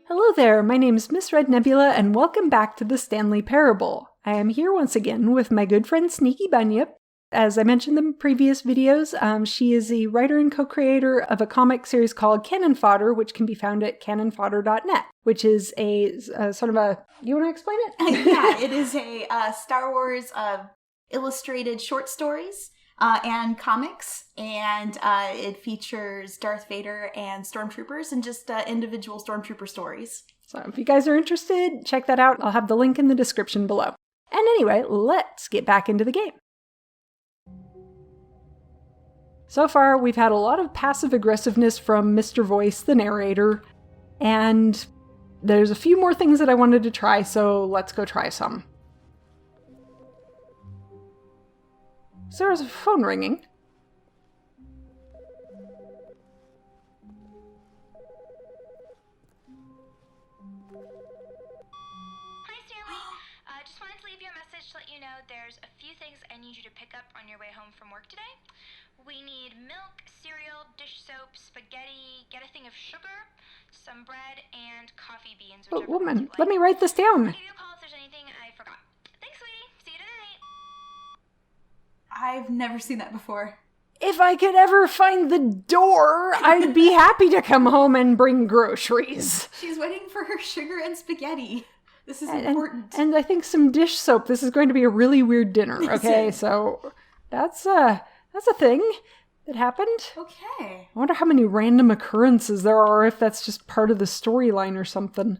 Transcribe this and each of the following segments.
Hello there, my name is Ms.RedNebula, and welcome back to the Stanley Parable. I am here once again with my good friend Sneaky Bunyip. As I mentioned in previous videos, she is a writer and co-creator of a comic series called Cannon Fodder, which can be found at cannonfodder.net, which is a sort of a... You want to explain it? Yeah, it is a Star Wars illustrated short stories and comics, and it features Darth Vader and stormtroopers and just individual stormtrooper stories. So if you guys are interested, check that out. I'll have the link in the description below. And anyway, let's get back into the game. So far, we've had a lot of passive aggressiveness from Mr. Voice, the narrator, and there's a few more things that I wanted to try, so let's go try some. So there's a phone ringing. Hi, Stanley. Just wanted to leave you a message to let you know there's a few things I need you to pick up on your way home from work today. We need milk, cereal, dish soap, spaghetti, get a thing of sugar, some bread, and coffee beans. Oh, woman, let me write this down. I'll give you a call if there's anything I forgot. Thanks, sweetie. See you tonight. I've never seen that before. If I could ever find the door, I'd be happy to come home and bring groceries. She's waiting for her sugar and spaghetti. This is important. And I think some dish soap. This is going to be a really weird dinner, okay? So that's a thing that happened. Okay. I wonder how many random occurrences there are, if that's just part of the storyline or something.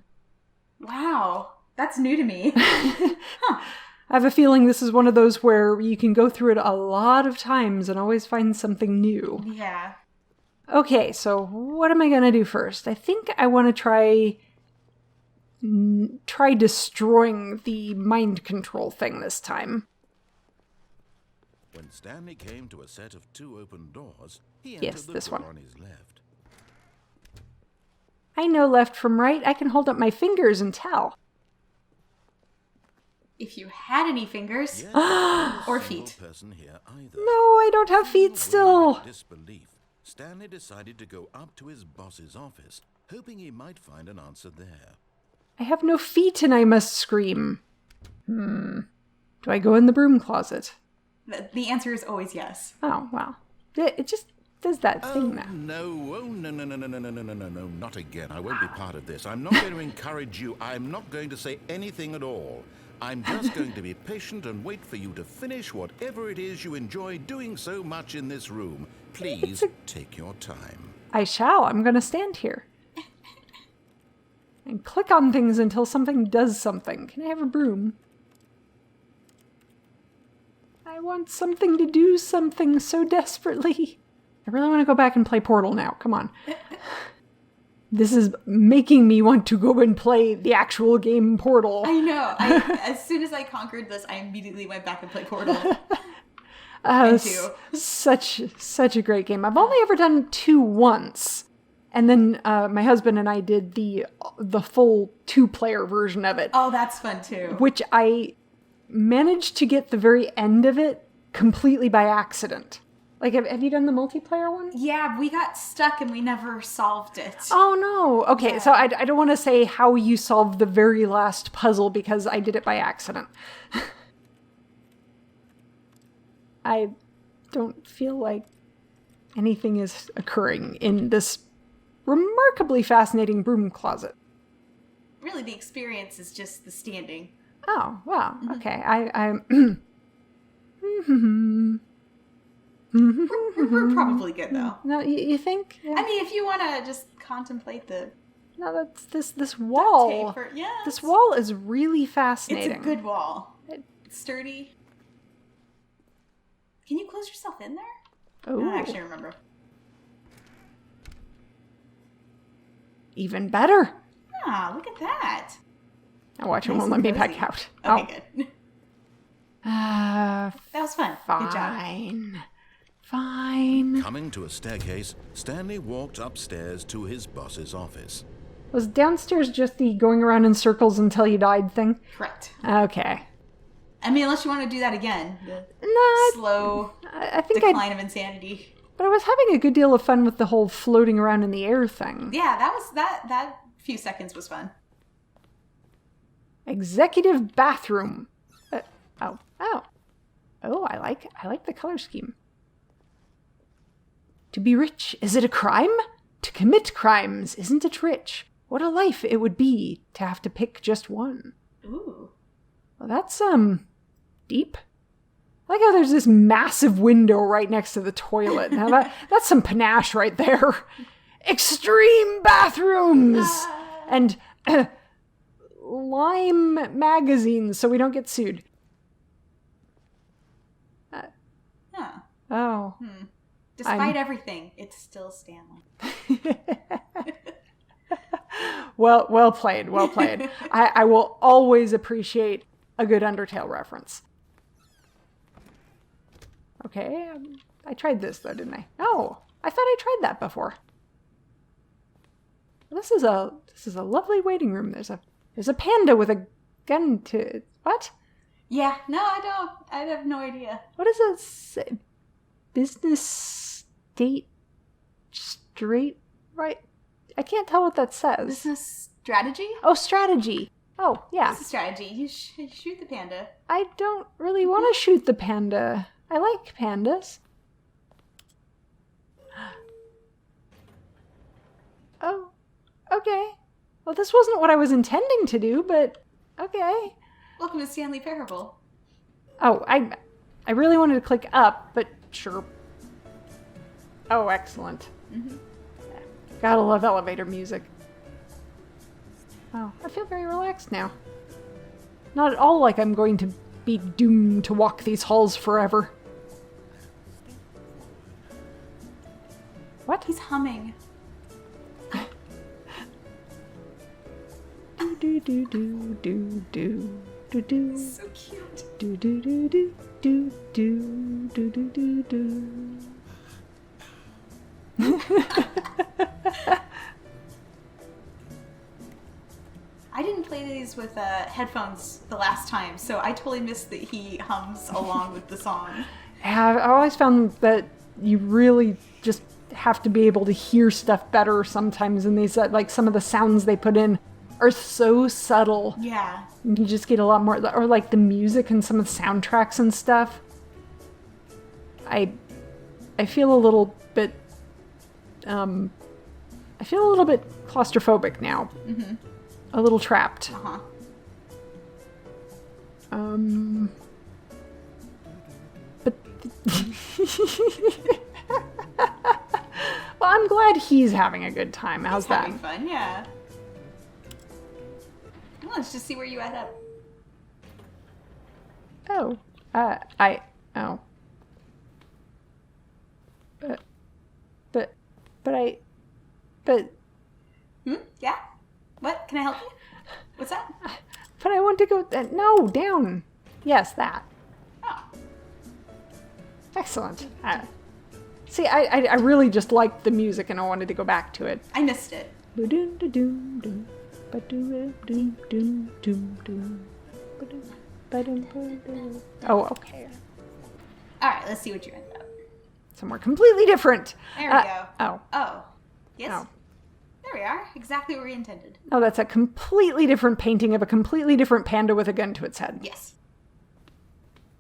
Wow. That's new to me. Huh. I have a feeling this is one of those where you can go through it a lot of times and always find something new. Yeah. Okay, so what am I going to do first? I think I want to try destroying the mind control thing this time. When Stanley came to a set of two open doors, he Yes, entered the this door one. on his left. I know left from right. I can hold up my fingers and tell. If you had any fingers. Yes, Or no single feet. person here either. No, I don't have feet still. In disbelief, Stanley decided to go up to his boss's office, hoping he might find an answer there. I have no feet and I must scream. Do I go in the broom closet? The answer is always yes. Oh, well. It just does that thing now. No, no, not again. I won't be part of this. I'm not going to encourage you. I'm not going to say anything at all. I'm just going to be patient and wait for you to finish whatever it is you enjoy doing so much in this room. Please take your time. I shall. I'm going to stand here. And click on things until something does something. Can I have a broom? I want something to do something so desperately. I really want to go back and play Portal now. Come on. This is making me want to go and play the actual game Portal. I know. As soon as I conquered this, I immediately went back and played Portal. Such a great game. I've only ever done 2 once. And then my husband and I did the full 2-player version of it. Oh, that's fun too. Which I managed to get the very end of it completely by accident. Like, have you done the multiplayer one? Yeah, we got stuck and we never solved it. Oh, no. Okay, Yeah. so I don't want to say how you solved the very last puzzle because I did it by accident. I don't feel like anything is occurring in this remarkably fascinating broom closet. Really, the experience is just the standing. Oh, wow. Okay. We're probably good though. No, you think? Yeah. I mean, if you want to just contemplate the No, that's this wall. tape. Yeah, This wall is really It's fascinating. a good wall. It's sturdy. Can you close yourself in there? I Oh, don't actually remember. even better. Ah, look at that. Now watch, it Nice won't let and me cozy. back out. Okay, good. That was fun. Good job. Fine. Coming to a staircase, Stanley walked upstairs to his boss's office. Was downstairs just the going around in circles until you died thing? Correct. Okay. I mean, unless you want to do that again. The No, slow I think decline of insanity. But I was having a good deal of fun with the whole floating around in the air thing. Yeah, that few seconds was fun. Executive bathroom. Oh, I like the color scheme. To be rich, is it a crime? To commit crimes, isn't it rich? What a life it would be to have to pick just one. Ooh. Well, that's, deep. I like how there's this massive window right next to the toilet. Now that's some panache right there. Extreme bathrooms! And Lime magazines so we don't get sued. Huh. Oh. Despite everything, it's still Stanley. Well played. I will always appreciate a good Undertale reference. Okay, I tried this though, didn't I? Oh, I thought I tried that before. This is a lovely waiting room. There's a panda with a gun to what? Yeah, no, I don't. I have no idea. What does it say? Business state straight right? I can't tell what that says. Business strategy? Oh, strategy. Oh, yeah. Business strategy. You shoot the panda. I don't really want to shoot the panda. I like pandas. Oh, okay. Well, this wasn't what I was intending to do, but okay. Welcome to Stanley Parable. Oh, I really wanted to click up, but sure. Oh, excellent. Mm-hmm. Gotta love elevator music. Oh, I feel very relaxed now. Not at all like I'm going to be doomed to walk these halls forever. What? He's humming. Do do do do do do do. So cute. Do do do do do do do do do do. I didn't play these with headphones the last time, so I totally missed that he hums along with the song. Yeah, I always found that you really just have to be able to hear stuff better sometimes, and these like some of the sounds they put in are so subtle. Yeah. You just get a lot more, or like the music and some of the soundtracks and stuff. I feel a little bit, I feel a little bit claustrophobic now. Mm-hmm. A little trapped. Uh-huh. But well, I'm glad he's having a good time. How's He's that? having fun, yeah. Well, let's just see where you end up. Oh, but Yeah? What? Can I help you? What's that? But I want to go, no, down. Yes, that. Oh. Excellent. See, I really just liked the music and I wanted to go back to it. I missed it. Oh, okay. Alright, let's see what you end up. Somewhere completely different. There we go. Oh. Oh. Yes? Oh. There we are. Exactly what we intended. Oh, that's a completely different painting of a completely different panda with a gun to its head. Yes.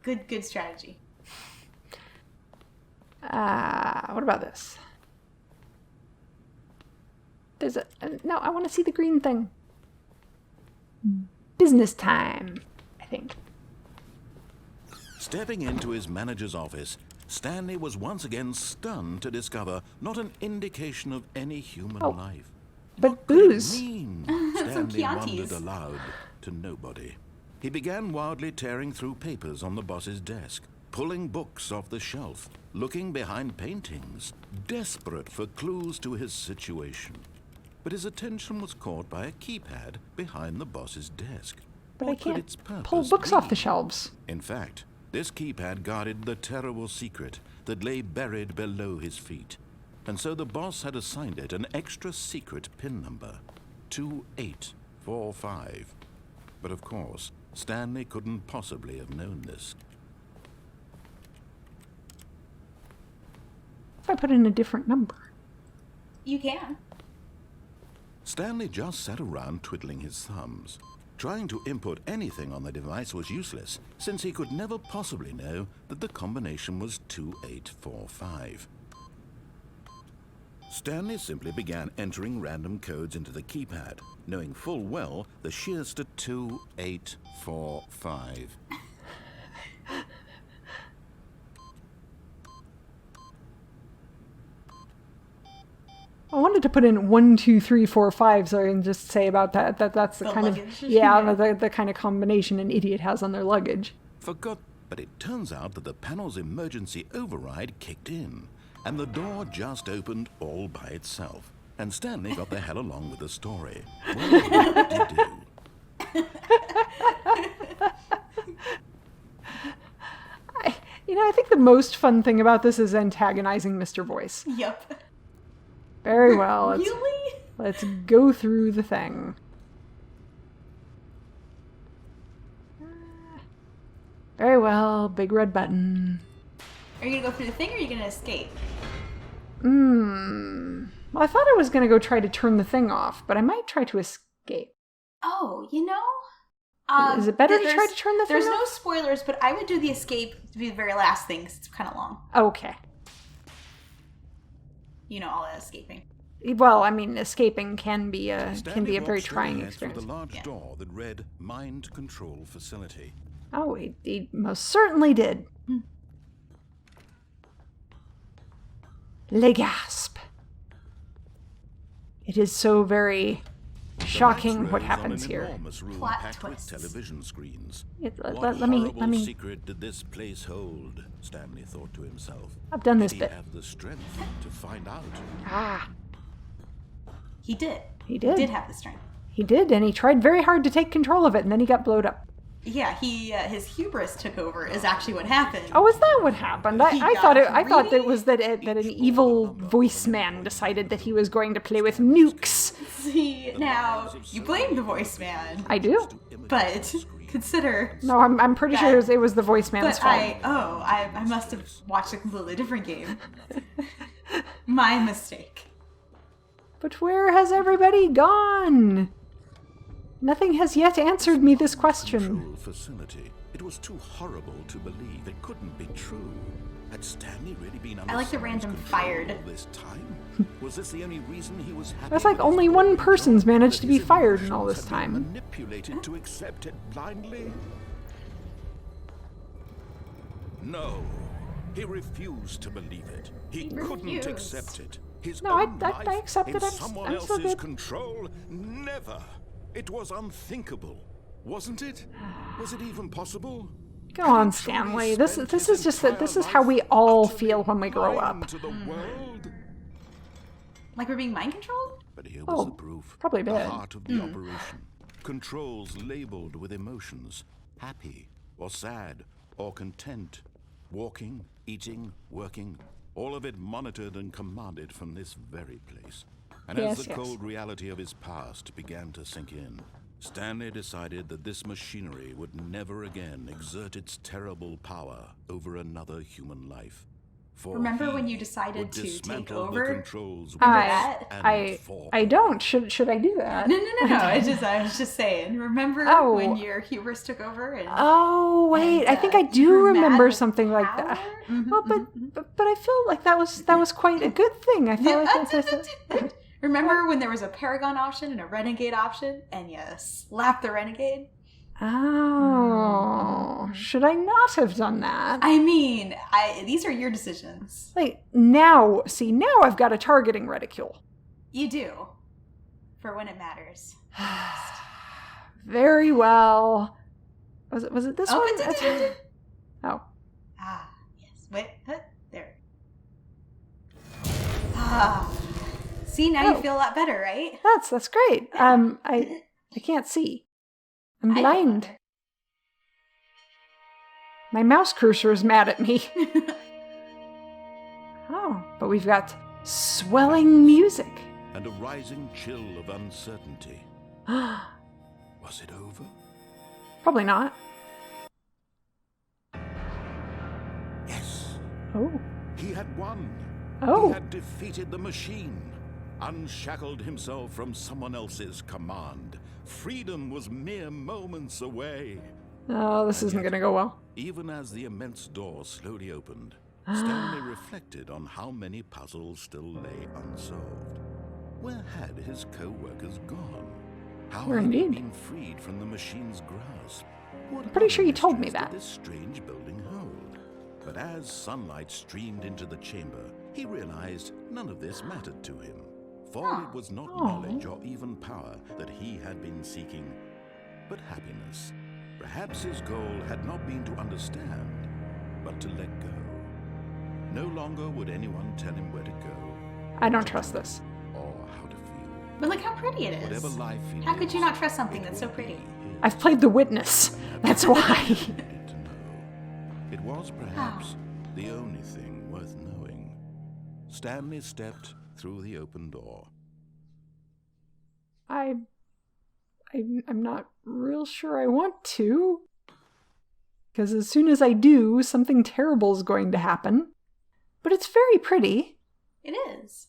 Good strategy. What about this? There's no, I want to see the green thing. Business time, I think. Stepping into his manager's office, Stanley was once again stunned to discover not an indication of any human life. But What could it booze. mean? Some Stanley Chiantis. wondered aloud to nobody. He began wildly tearing through papers on the boss's desk, pulling books off the shelf, looking behind paintings, desperate for clues to his situation. But his attention was caught by a keypad behind the boss's desk. But What I could can't its purpose pull books off be? the shelves. In fact, this keypad guarded the terrible secret that lay buried below his feet. And so the boss had assigned it an extra secret PIN number, 2845. But of course, Stanley couldn't possibly have known this. If I put in a different number. You can. Stanley just sat around twiddling his thumbs. Trying to input anything on the device was useless, since he could never possibly know that the combination was 2845. Stanley simply began entering random codes into the keypad, knowing full well the shears to 2845. I wanted to put in 1, 2, 3, 4, 5, so I can just say about that's the kind luggage. of the kind of combination an idiot has on their luggage. Forgot, but it turns out that the panel's emergency override kicked in, and the door just opened all by itself. And Stanley got the hell along with the story. Well, what did he do? I think the most fun thing about this is antagonizing Mr. Voice. Yep. Very well. Really? Let's go through the thing. Very well. Big red button. Are you going to go through the thing, or are you going to escape? Well, I thought I was going to go try to turn the thing off, but I might try to escape. Oh, Is it better to try to turn the thing off? There's no spoilers, but I would do the escape to be the very last thing, because it's kind of long. Okay. All that escaping. Well, I mean, escaping can be a Stanley very walked trying straight ahead through experience. the large door that read Mind Control Facility. Oh, he most certainly did. Le gasp. It is so very shocking what happens here. Plot Packed with twists. television screens. Let What me. horrible secret did this place hold? Stanley thought to himself. I've done this Did bit. he have the strength to find out? Ah, He did. he did. He did have the strength. He did, and he tried very hard to take control of it, and then he got blowed up. Yeah, his hubris took over. Is actually what happened. Oh, is that what happened? He I got thought it greedy. was that an evil voice man decided that he was going to play with nukes. See, now you blame the voice man, I do. but consider. No, I'm pretty sure it was the voice man's But fault. I must have watched a completely different game. My mistake. But where has everybody gone? Nothing has yet answered me this question. Control facility. It was too horrible to believe. It couldn't be true. Had Stanley really been under I like the someone's random control fired. all this time? Was this the only reason he was happy? That's like with only his one own person's job? managed to That be his fired in all emotions this had been time. manipulated to accept it blindly? No. He refused to believe it. He couldn't refused. accept it. His No, I own life accept in it. someone I'm still else's good. control? Never. It was unthinkable, wasn't it? Was it even possible? Go on, Stanley. This is just this is how we all feel when we grow up. To the world. Like we're being mind controlled? But here was Oh, the proof. probably a The bit. heart of the operation. Controls labeled with emotions. Happy or sad or content. Walking, eating, working. All of it monitored and commanded from this very place. And Yes, as the yes. cold reality of his past began to sink in, Stanley decided that this machinery would never again exert its terrible power over another human life. For Remember he when you decided would to take dismantle the over? controls that? and for I don't. Should I do that? No. I was just saying. Remember Oh. when your hubris took over? And, Oh wait, and, I think I you do were mad remember with something like power? that. Mhm, Well, but I feel like that was quite a good thing. I feel like that's Remember when there was a Paragon option and a Renegade option, and you slapped the Renegade? Oh, should I not have done that? I mean, these are your decisions. Like now I've got a targeting reticule. You do. For when it matters. Very well. Was it this Oh, one? Oh. Ah, yes. Wait, there. Ah. See, now you Oh. feel a lot better, right? That's great. I can't see. I'm I feel blind. better. My mouse cursor is mad at me. Oh, but we've got swelling music. and a rising chill of uncertainty. Was it over? Probably not. Yes. Oh. He had won. Oh. He had defeated the machine. unshackled himself from someone else's command. Freedom was mere moments away. Oh, this isn't going to go well. Even as the immense door slowly opened, Stanley reflected on how many puzzles still lay unsolved. Where had his co-workers gone? How Where had they indeed? been freed from the machine's grasp? What I'm pretty other sure you told me mysteries that. did this strange building hold? But as sunlight streamed into the chamber, he realized none of this mattered to him. For it was not knowledge or even power that he had been seeking, but happiness. Perhaps his goal had not been to understand, but to let go. No longer would anyone tell him where to go, I don't trust this. or how to feel. But look how pretty it Whatever is. life he How could you lives, not trust something it that's so will pretty? be his. I've played The Witness. That's why. Needed to know. It was perhaps the only thing worth knowing. Stanley stepped through the open door. I'm not real sure I want to. Because as soon as I do, something terrible is going to happen. But it's very pretty. It is.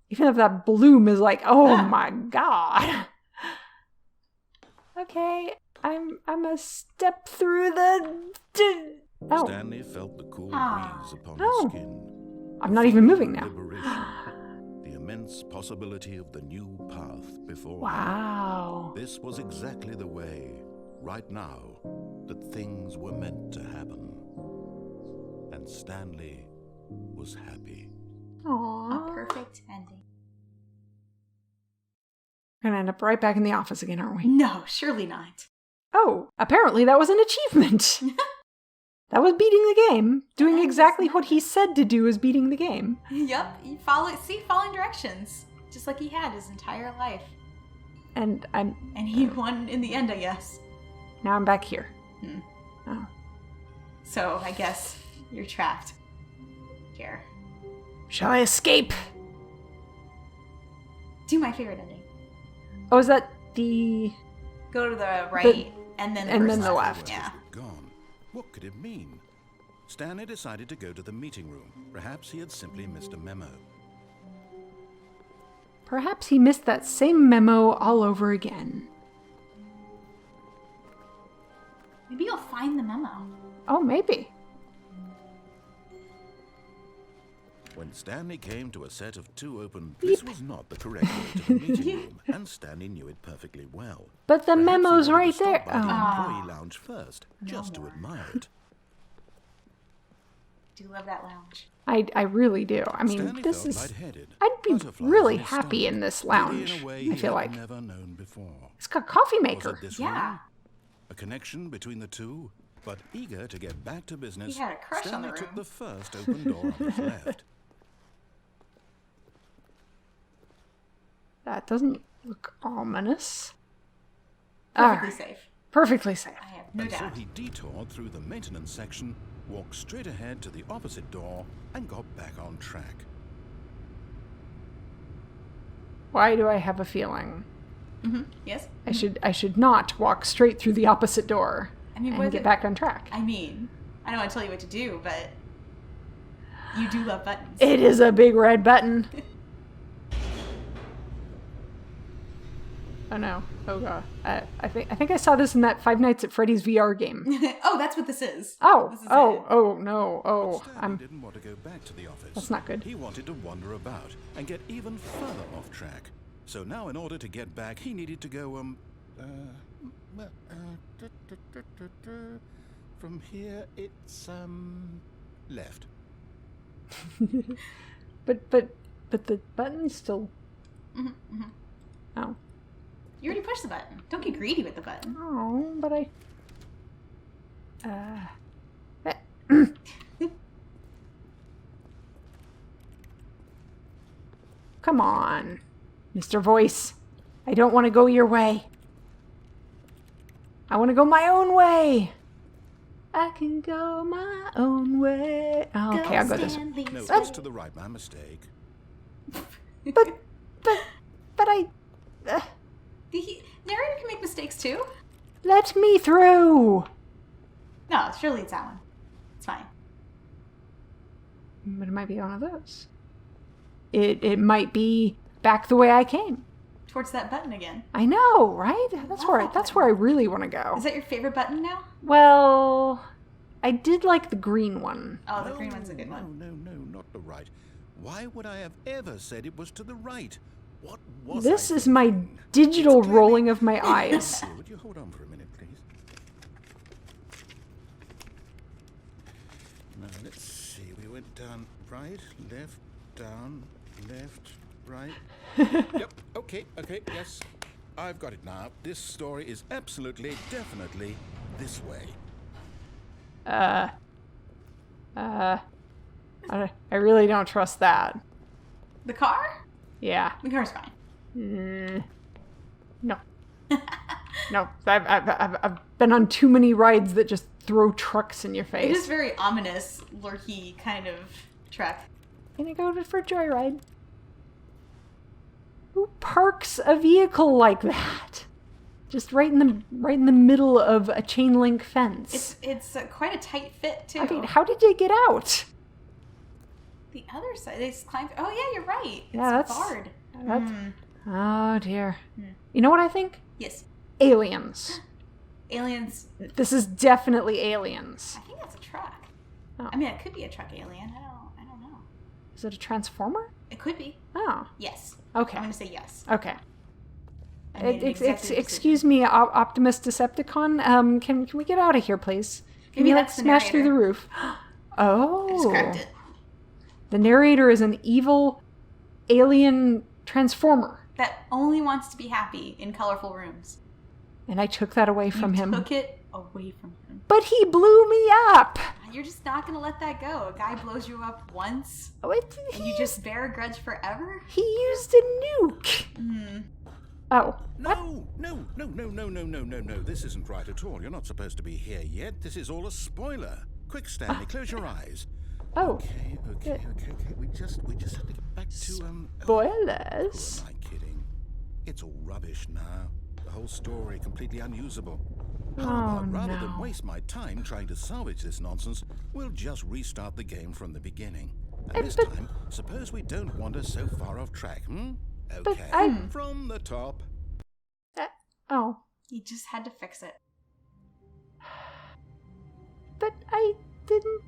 Even if that bloom is like, oh Ah. my god. Okay, I'm a step through the... Oh, Stanley felt the cool Ah. breeze upon Oh. his skin. I'm not even moving now. Liberation. The immense possibility of the new path before him. Wow. This was exactly the way, right now, that things were meant to happen. And Stanley was happy. A Aww. perfect ending. We're gonna end up right back in the office again, aren't we? No, surely not. Oh, apparently that was an achievement. That was beating the game. Doing That exactly was what he said to do is beating the game. Yep, you following directions. Just like he had his entire life. And And he won in the end, I guess. now I'm back here. Hmm. Oh. So I guess you're trapped. Here. Shall I escape? Do my favorite ending. Oh, is that the... Go to the right and then and first then the left. Yeah. Gone. What could it mean? Stanley decided to go to the meeting room. Perhaps he had simply missed a memo. Perhaps he missed that same memo all over again. Maybe you'll find the memo. Oh, maybe. When Stanley came to a set of two open, this was not the correct way to the meeting room, and Stanley knew it perfectly well. But the Perhaps he memo's wanted to right stop there. by the Oh. employee lounge first, just to admire it. Do love that lounge. I really do. I mean, Stanley this felt is... lightheaded. I'd be Butterflies really in his happy stomach, in this giddy lounge, in a way I he feel had like. never known before. It's got a coffee Was maker. it this Yeah. room? A connection between the two? But eager to get back to business, He had a crush on Stanley the took room. the first open door on his left. That doesn't look ominous. Perfectly Alright, safe. perfectly safe. I have no And so doubt. he detoured through the maintenance section, walked straight ahead to the opposite door, and got back on track. Why do I have a feeling Yes? I should not walk straight through the opposite door I mean, and what get is it? back on track? I mean, I don't want to tell you what to do, but you do love buttons. It is a big red button. Oh no! Oh god! I think I saw this in that Five Nights at Freddy's VR game. Oh, that's what this is. Oh! This is Oh! it. Oh no! Oh! Stanley didn't want to go back to the office. That's not good. He wanted to wander about and get even further off track. So now, in order to get back, he needed to go, from here, it's, left. But the button's still. Oh. You already pushed the button. Don't get greedy with the button. Oh, but I. Come on, Mr. Voice. I don't want to go your way. I want to go my own way. I can go my own way. Oh, okay, I'll go this way. No, it's to the right, my mistake. But I. The narrator can make mistakes too. Let me through. No, surely it's that one. It's fine. But it might be one of those. It might be back the way I came. Towards that button again. I know, right? That's where I really want to go. Is that your favorite button now? Well, I did like the green one. Oh, the green one's a good one. No, not the right. Why would I have ever said it was to the right? What was This I is my thinking? digital It's clearly- rolling of my eyes. Here, would you hold on for a minute, please? Now, let's see. We went down right, left, down, left, right. Yep, okay, yes. I've got it now. This story is absolutely, definitely this way. I really don't trust that. The car? Yeah. The car's fine. No. No. I've been on too many rides that just throw trucks in your It is face. very ominous, lurky kind of truck. Can I go for a joyride? Who parks a vehicle like that? Just right in the middle of a chain link fence. It's quite a tight fit too. I mean, how did they get out? The other side, they just climbed. Oh yeah, you're right. It's Yeah, that's- barred. Oh dear. You know what I think? Yes, Aliens. aliens. This is definitely aliens. I think that's a truck. Oh. I mean, it could be a truck alien. I don't know. Is it a transformer? It could be. Oh, Yes. okay. I'm gonna say yes. Okay. I made an executive Excuse me, Optimus Decepticon. Can we get out of here, please? Can Maybe you that's the smash through the narrator. roof? I just Oh, grabbed it. the narrator is an evil alien transformer, That only wants to be happy in colorful rooms. and I took that away from him. Took it away from him. But he blew me up. You're just not gonna let that go. A guy blows you up once, Oh, and you just bear a grudge forever. he used a nuke. Oh, No. This isn't right at all. You're not supposed to be here yet. This is all a spoiler. Quick, Stanley, close your eyes. oh, Okay. We just have to get back to spoilers. Who am I kidding? It's all rubbish now. The whole story completely unusable. How about rather than waste my time trying to salvage this nonsense, we'll just restart the game from the beginning. And this time, suppose we don't wander so far off track, Okay. From the top. Oh, You just had to fix it. but I didn't.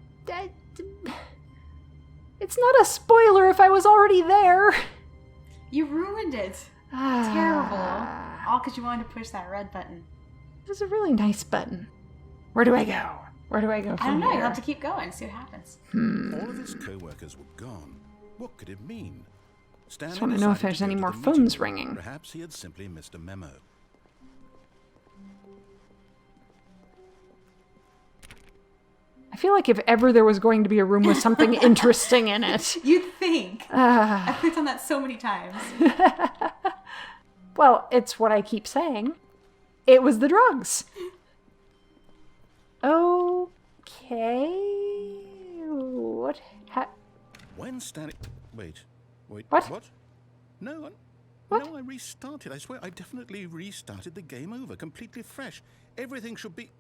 It's not a spoiler if I was already there. You ruined it. Terrible. All because you wanted to push that red button. It was a really nice button. Where do I go? Where do I go from I don't know. here? You'll have to keep going. See what happens. All of his co-workers were gone. What could it mean? Stanley Just want to know if decided there's to go any to more the phones meeting. ringing. Perhaps he had simply missed a memo. I feel like if ever there was going to be a room with something interesting in it. You'd think. I clicked on that so many times. Well, it's what I keep saying. It was the drugs. Okay. What? When Stanley... Wait. What? No, What? No, I restarted. I swear, I definitely restarted the game over, completely fresh. Everything should be...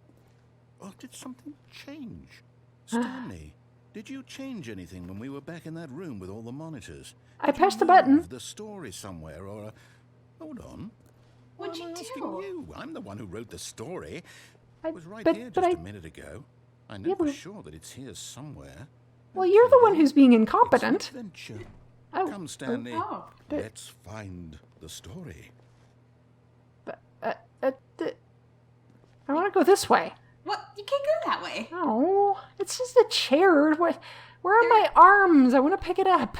Oh, did something change? Stanley, did you change anything when we were back in that room with all the monitors? I Did you pressed a button. move the story somewhere, or... Hold on. What'd Why you am I asking do? you? I'm the one who wrote the story. I- It was right but- here but just I- a minute ago. I know Yeah, for but- sure that it's here somewhere. Well, you're the one Okay. who's being It's an incompetent. adventure. Oh. Come, Stanley. Oh. Let's find the story. I want to go this way. What? You can't go that way. Oh, it's just a chair. Where are my arms? I want to pick it up.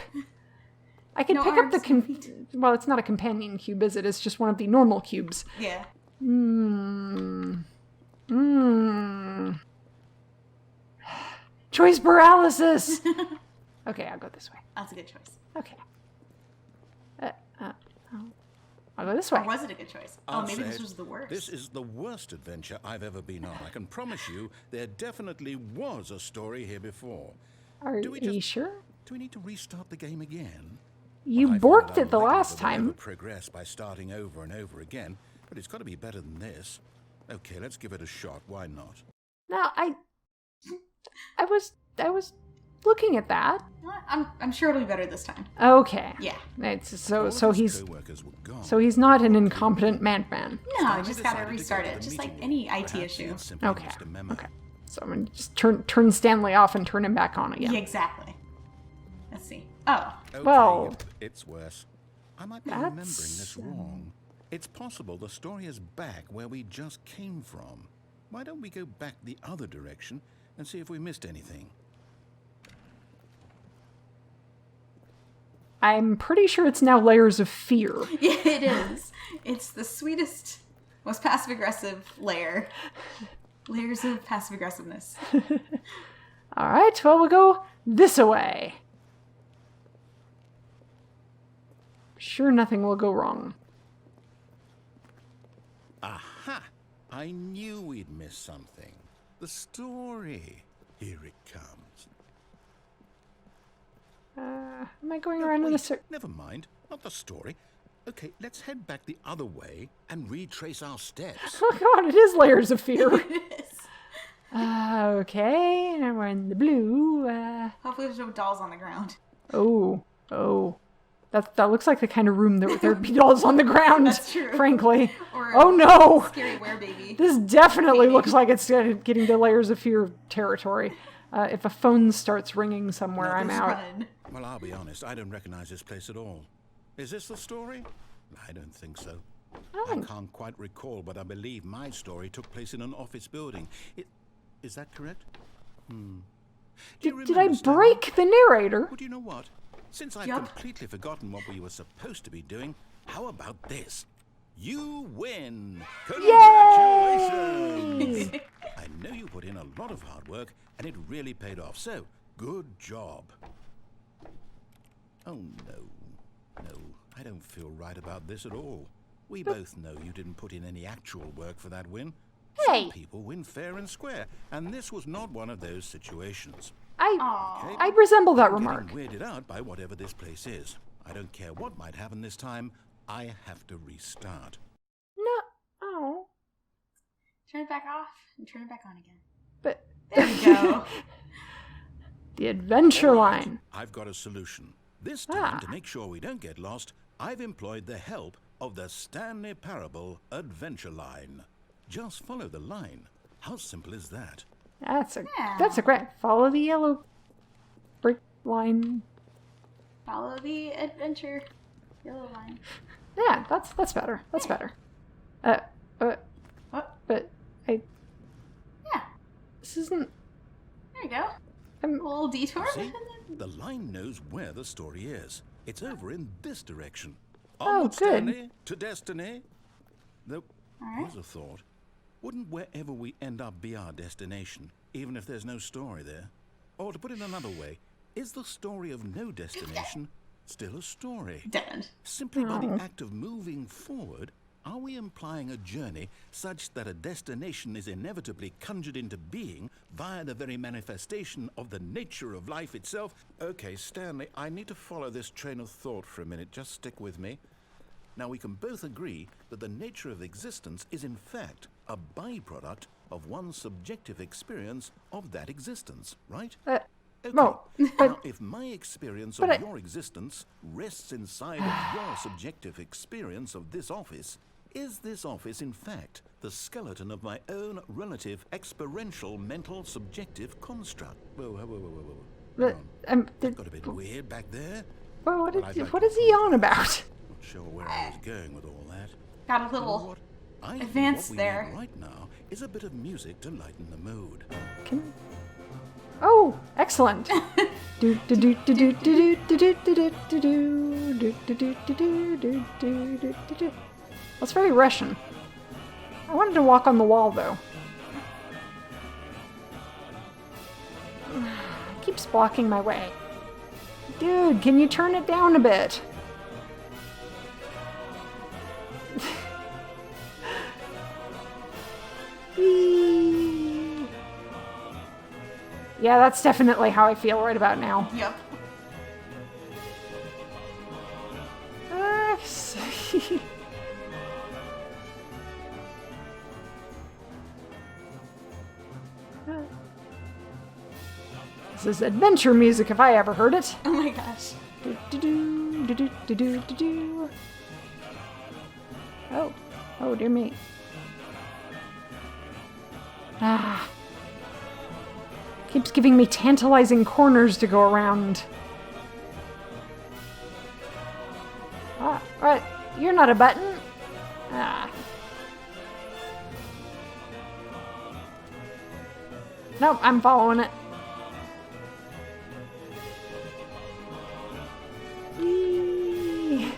I can No pick up the... arms, no feet. Well, it's not a companion cube, is it? It's just one of the normal cubes. Yeah. Choice paralysis! Okay, I'll go this way. That's a good choice. Okay. I'll go this way. Or was it a good choice? I'll maybe say this it. was the worst. This is the worst adventure I've ever been on. I can promise you there definitely was a story here before. Are Do we you just- sure? Do we need to restart the game again? You I found borked out it the later last that we never time. progress by starting over and over again, but it's got to be better than this. Okay, let's give it a shot. Why not? No, I was looking at that. I'm sure it'll be better this time. Okay. Yeah. It's All so of his he's co-workers were gone. so he's not an incompetent madman. No, I Stanley just gotta decided to restart go to it, the just like meeting any room. IT Perhaps he issue. had simply Okay. missed a memo. Okay. So I'm gonna just turn Stanley off and turn him back on again. Yeah, exactly. Let's see. Oh, Okay, Well, it's worse. I might be that's, remembering this wrong. It's possible the story is back where we just came from. Why don't we go back the other direction and see if we missed anything? I'm pretty sure it's now layers of fear. yeah, it is. It's the sweetest, most passive-aggressive layer. Layers of passive-aggressiveness. All right, well, we'll go this way. Sure, nothing will go wrong. Aha! I knew we'd miss something. The story. Here it comes. Am I going No, around in a wait, circle? never mind. Not the story. Okay, let's head back the other way and retrace our steps. Oh god, it is layers of fear. It is. Okay, now we're in the blue. Hopefully there's no dolls on the ground. Oh. That looks like the kind of room that there'd be dolls on the ground, That's true. frankly. Or Oh no! Scary werebaby. This definitely looks like it's getting to layers of fear territory. If a phone starts ringing somewhere, I'm out. Run. Well, I'll be honest, I don't recognize this place at all. Is this the story? I don't think so. I can't quite recall, but I believe my story took place in an office building. Is that correct? Do you Did I remember, Stanley? break the narrator? Well, do you know what? Since I've Yup. completely forgotten what we were supposed to be doing, how about this? You win! Congratulations! I know you put in a lot of hard work, and it really paid off, so good job. Oh, no, I don't feel right about this at all. We both know you didn't put in any actual work for that win. Hey. Some people win fair and square, and this was not one of those situations. I resemble that remark. Getting weirded out by whatever this place is. I don't care what might happen this time. I have to restart. No. Oh. Turn it back off and turn it back on again. But There we go. the adventure line. I've got a solution. This time, to make sure we don't get lost, I've employed the help of the Stanley Parable Adventure Line. Just follow the line. How simple is that? That's a great. Follow the yellow brick line. Follow the adventure yellow line. Yeah, that's better. That's better. What? But I. Yeah, This isn't. there you go. A I'm. little detour. See? The line knows where the story is. It's over in this direction. Oh, Onward, good. Stanley, to destiny. Though, Alright. here's a thought. Wouldn't wherever we end up be our destination, even if there's no story there? Or to put it another way, is the story of no destination still a story? Dead. Simply by the act of moving forward, are we implying a journey such that a destination is inevitably conjured into being via the very manifestation of the nature of life itself? Okay, Stanley, I need to follow this train of thought for a minute. Just stick with me. Now, we can both agree that the nature of existence is in fact a byproduct of one's subjective experience of that existence, right? Okay. No, but Now, if my experience but of I- your existence rests inside of your subjective experience of this office, is this office in fact the skeleton of my own relative experiential mental subjective construct? Whoa. but Hang on. Got a bit weird back there. what I'd like what to is he on about? Not sure where I was going with all that. Got a You know little what? I think advance what we there. need right now is a bit of music to lighten the mood. Oh, excellent. Do do do do do do do do do do do do do do do do do do do do. That's very Russian. I wanted to walk on the wall though. Keeps blocking my way. Dude, can you turn it down a bit? Whee! Yeah, that's definitely how I feel right about now. Yep. is adventure music if I ever heard it. Oh my gosh. Do-do-do. Oh, dear me. Keeps giving me tantalizing corners to go around. What? You're not a button? Nope, I'm following it. Whee!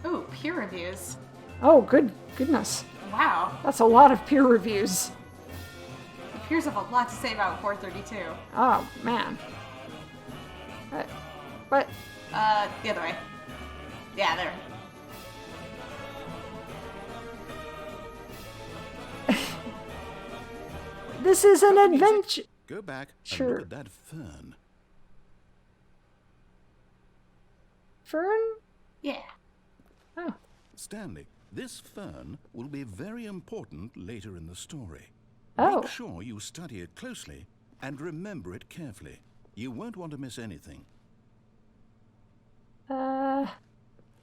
Ooh, peer reviews. Oh, goodness. Wow. That's a lot of peer reviews. The peers have a lot to say about 432. Oh, man. What? The other way. Yeah, there. This is an adventure. Go back Sure. and look at that fern. Fern? Yeah. Oh. Stanley, this fern will be very important later in the story. Oh. Make sure you study it closely and remember it carefully. You won't want to miss anything.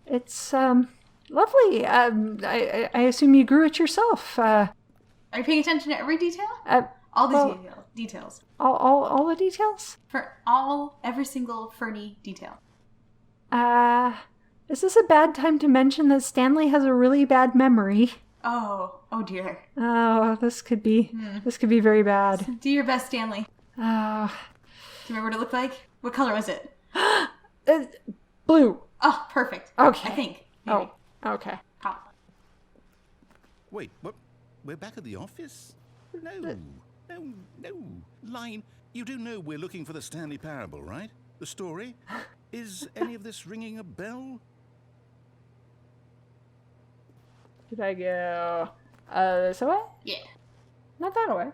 It's, lovely. I assume you grew it yourself. Are you paying attention to every detail? All the details. All the details? For every single ferny detail. Is this a bad time to mention that Stanley has a really bad memory? Oh dear. Oh, this could be very bad. Do your best, Stanley. Oh. Do you remember what it looked like? What color was it? Blue. Oh, perfect. Okay. I think. Maybe. Oh, okay. Probably. Wait, what? We're back at the office? No. Line, you do know we're looking for the Stanley Parable, right? The story? Is any of this ringing a bell? Did I go this way? Yeah. Not that way.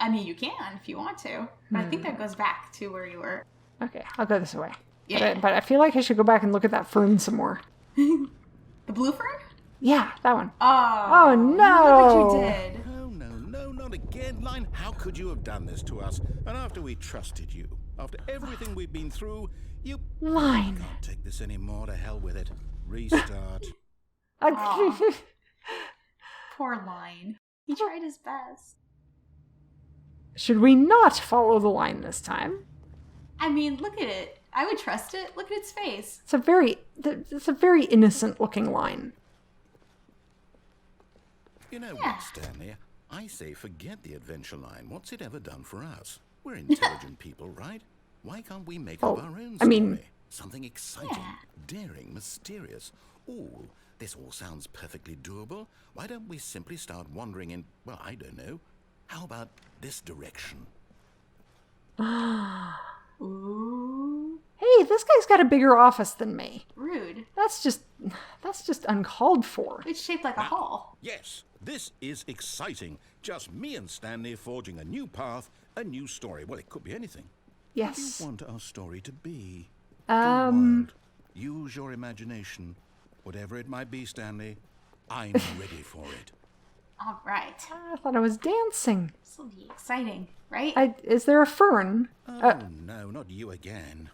I mean, you can if you want to. But I think that goes back to where you were. Okay, I'll go this way. Yeah. But I feel like I should go back and look at that fern some more. The blue fern? Yeah, that one. Oh no! Look what you did. No, not again. Line, how could you have done this to us? And after we trusted you, after everything we've been through, you... Line. Can't take this anymore. To hell with it. Restart. Poor Line. He tried his best. Should we not follow the line this time? I mean, look at it. I would trust it. Look at its face. It's a very innocent looking line. You know what, Stanley? I say forget the adventure line. What's it ever done for us? We're intelligent people, right? Why can't we make up our own story? I mean... Something exciting, daring, mysterious. Ooh, this all sounds perfectly doable. Why don't we simply start wandering in, well, I don't know. How about this direction? Ooh. Hey, this guy's got a bigger office than me. Rude. That's just uncalled for. It's shaped like a hall. Yes, this is exciting. Just me and Stanley forging a new path, a new story. Well, it could be anything. Yes. What do you want our story to be? Go wild. Use your imagination. Whatever it might be, Stanley, I'm ready for it. All right. I thought I was dancing. This will be exciting, right? Is there a fern? Oh, no, not you again.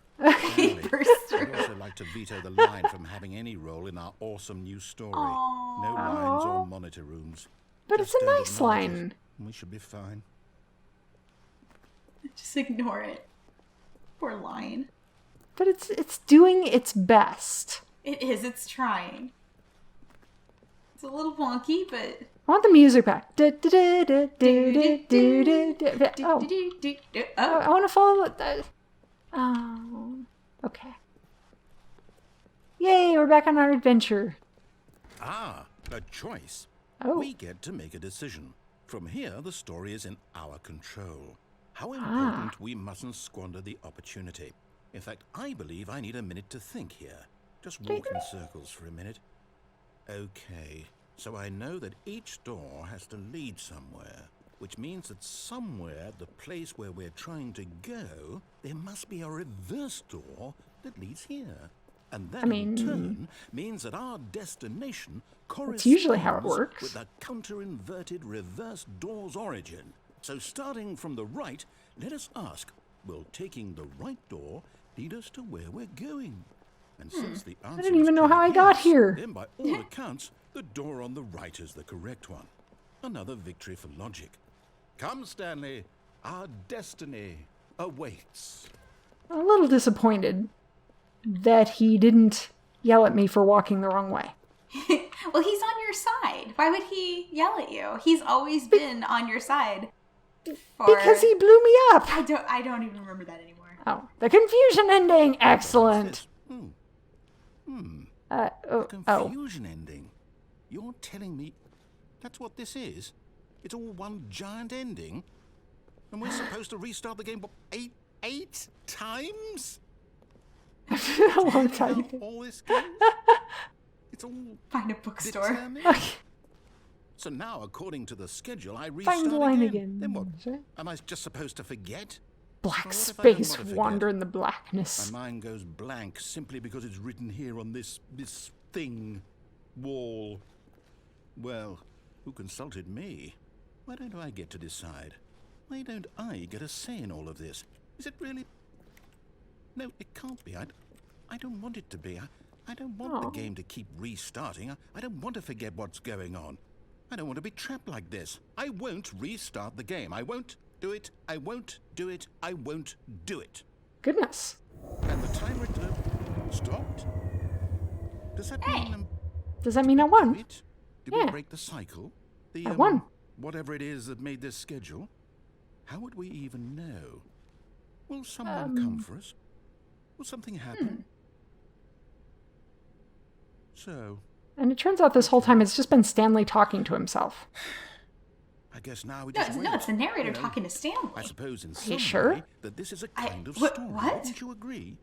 He burst I'd through. also like to veto the line from having any role in our awesome new story. No lines or monitor rooms. But Just it's a don't nice acknowledge it, line. and we should be fine. Just ignore it. Poor Line. But it's doing its best. It is. It's trying. It's a little wonky, but... I want the music back. Oh, I want to follow the... Oh, okay. Yay, we're back on our adventure. Ah, a choice. Oh. We get to make a decision. From here, the story is in our control. How important we mustn't squander the opportunity. In fact, I believe I need a minute to think here. Just walk in circles for a minute. Okay, so I know that each door has to lead somewhere, which means that somewhere, the place where we're trying to go, there must be a reverse door that leads here. And that in turn means that our destination corresponds that's usually how it works. with the counter-inverted reverse door's origin. So starting from the right, let us ask, will taking the right door lead us to where we're going? And since the answer I didn't even is know how I got yes, here. then by all accounts, the door on the right is the correct one. Another victory for logic. Come, Stanley, our destiny awaits. I'm a little disappointed that he didn't yell at me for walking the wrong way. Well, he's on your side. Why would he yell at you? He's always been on your side. Because he blew me up. I don't even remember that anymore. Oh, the confusion ending. Excellent. The confusion ending. You're telling me that's what this is? It's all one giant ending? And we're supposed to restart the game eight times? A long time. All this game? It's all Find a bookstore. determined? Okay. So now, according to the schedule, I restart Find the line again. again. Then what? Am I just supposed to forget? Black Well, what if I don't space want to wander forget? in the blackness. My mind goes blank simply because it's written here on this thing, wall. Well, who consulted me? Why don't I get to decide? Why don't I get a say in all of this? Is it really? No, it can't be. I don't want it to be. I don't want the game to keep restarting. I don't want to forget what's going on. I don't want to be trapped like this. I won't restart the game. I won't do it. I won't do it. I won't do it. Goodness. And the timer stopped? Does that mean Does that mean I won? Did Yeah. we break the cycle? I won. Whatever it is that made this schedule? How would we even know? Will someone come for us? Will something happen? So, And it turns out this whole time it's just been Stanley talking to himself. I guess now we No, just it's, wait. no, it's the narrator You know, talking to Stanley. I suppose in you some sure? way that this is a kind of what- story. what? Wouldn't you agree?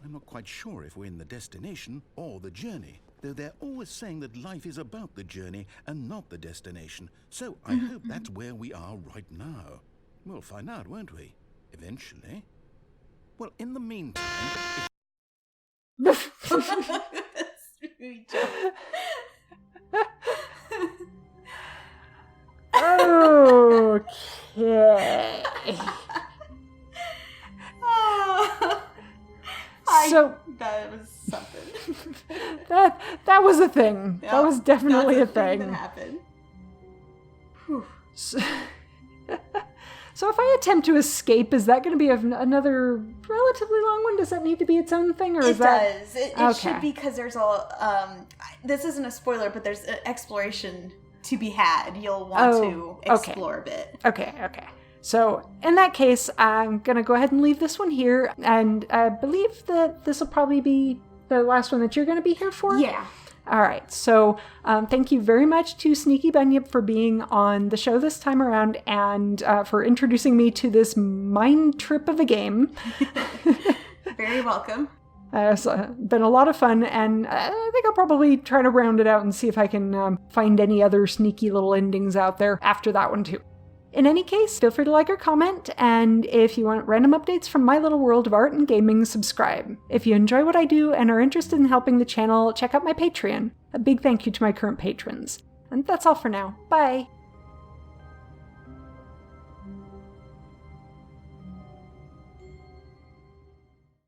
I'm not quite sure if we're in the destination or the journey, though they're always saying that life is about the journey and not the destination. So I hope that's where we are right now. We'll find out, won't we? Eventually. Well, in the meantime, Sweet joke. Okay. So that was something. that was a thing. That was definitely a thing. That happened. So, so if I attempt to escape, is that going to be another relatively long one? Does that need to be its own thing, or is that? Does. It Okay. should be, because there's a. This isn't a spoiler, but there's an exploration to be had. You'll want to explore a bit. Okay. So in that case, I'm going to go ahead and leave this one here, and I believe that this will probably be the last one that you're going to be here for. Yeah. All right. So thank you very much to Sneaky Bunyip for being on the show this time around, and for introducing me to this mind trip of a game. Very welcome. It's been a lot of fun, and I think I'll probably try to round it out and see if I can find any other sneaky little endings out there after that one too. In any case, feel free to like or comment, and if you want random updates from my little world of art and gaming, subscribe. If you enjoy what I do and are interested in helping the channel, check out my Patreon. A big thank you to my current patrons. And that's all for now. Bye!